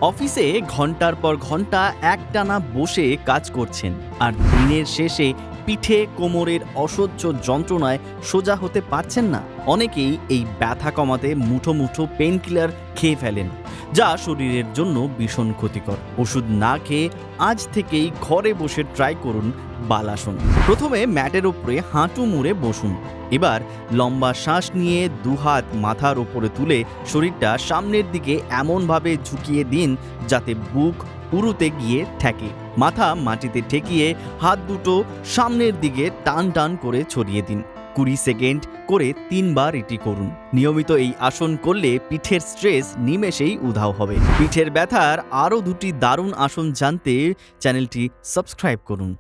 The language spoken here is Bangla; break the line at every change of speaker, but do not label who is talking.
অফিসে ঘন্টার পর ঘন্টা একটানা বসে কাজ করছেন আর দিনের শেষে পিঠে কোমরের অসহ্য যন্ত্রণায় সোজা হতে পারছেন না। অনেকেই এই ব্যথা কমাতে মুঠো মুঠো পেন কিলার খেয়ে ফেলেন, যা শরীরের জন্য ভীষণ ক্ষতিকর। ওষুধ না খেয়ে আজ থেকেই ঘরে বসে ট্রাই করুন বালাসন। প্রথমে ম্যাটের উপরে হাঁটু মুড়ে বসুন। এবার লম্বা শ্বাস নিয়ে দুহাত মাথার উপরে তুলে শরীরটা সামনের দিকে এমনভাবে ঝুঁকিয়ে দিন যাতে বুক উরুতে গিয়ে ঠেকে। মাথা মাটিতে ঠেকিয়ে হাত দুটো সামনের দিকে টান টান করে ছড়িয়ে দিন। 20 সেকেন্ড করে 3 বার এটি করুন। নিয়মিত এই আসন করলে পিঠের স্ট্রেস নিমেষেই উধাও হবে। পিঠের ব্যথার আরও 2টি দারুণ আসন জানতে চ্যানেলটি সাবস্ক্রাইব করুন।